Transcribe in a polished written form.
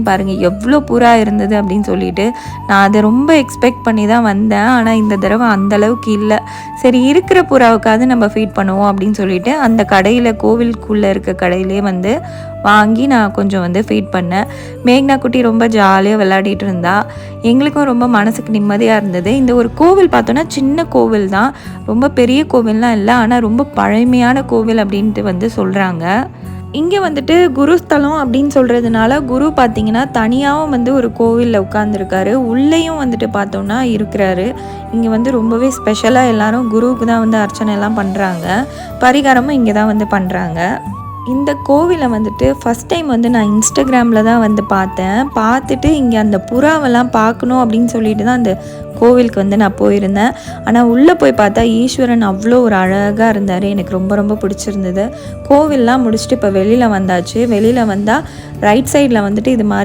பாருங்கள் எவ்வளோ புறா இருந்தது அப்படின்னு சொல்லிட்டு. நான் அதை ரொம்ப எக்ஸ்பெக்ட் பண்ணி தான் வந்தேன். ஆனால் இந்த தடவை அந்தளவுக்கு இல்லை. சரி இருக்கிற புறாவுக்காவது நம்ம ஃபீட் பண்ணுவோம் அப்படின்னு சொல்லிட்டு அந்த கடையில், கோவிலுக்குள்ளே இருக்க கடையிலே வந்து வாங்கி நான் கொஞ்சம் வந்து ஃபீட் பண்ணேன். மேக்னா குட்டி ரொம்ப ஜாலியாக விளையாடிட்டு இருந்தா. எங்களுக்கும் ரொம்ப மனசுக்கு நிம்மதியாக இருந்தது. இந்த ஒரு கோவில் பார்த்தோன்னா சின்ன கோவில் தான், ரொம்ப பெரிய கோவில்லாம் இல்லை. ஆனால் ரொம்ப பழமையான கோவில் அப்படின்ட்டு வந்து சொல்கிறாங்க. இங்கே வந்துட்டு குருஸ்தலம் அப்படின்னு சொல்கிறதுனால குரு பார்த்திங்கன்னா தனியாகவும் வந்து ஒரு கோவிலில் உட்காந்துருக்காரு. உள்ளேயும் வந்துட்டு பார்த்தோன்னா இருக்கிறாரு. இங்கே வந்து ரொம்பவே ஸ்பெஷலாக எல்லோரும் குருவுக்கு தான் வந்து அர்ச்சனை எல்லாம் பண்ணுறாங்க. பரிகாரமும் இங்கே தான் வந்து பண்ணுறாங்க. இந்த கோவிலை வந்துட்டு ஃபஸ்ட் டைம் வந்து நான் இன்ஸ்டாகிராமில் தான் வந்து பார்த்தேன். பார்த்துட்டு இங்கே அந்த புறாவெல்லாம் பார்க்கணும் அப்படின்னு சொல்லிட்டு தான் அந்த கோவிலுக்கு வந்து நான் போயிருந்தேன். ஆனால் உள்ளே போய் பார்த்தா ஈஸ்வரன் அவ்வளோ ஒரு அழகாக இருந்தார். எனக்கு ரொம்ப ரொம்ப பிடிச்சிருந்தது. கோவில்லாம் முடிச்சுட்டு இப்போ வெளியில் வந்தாச்சு. வெளியில் வந்தால் ரைட் சைடில் வந்துட்டு இது மாதிரி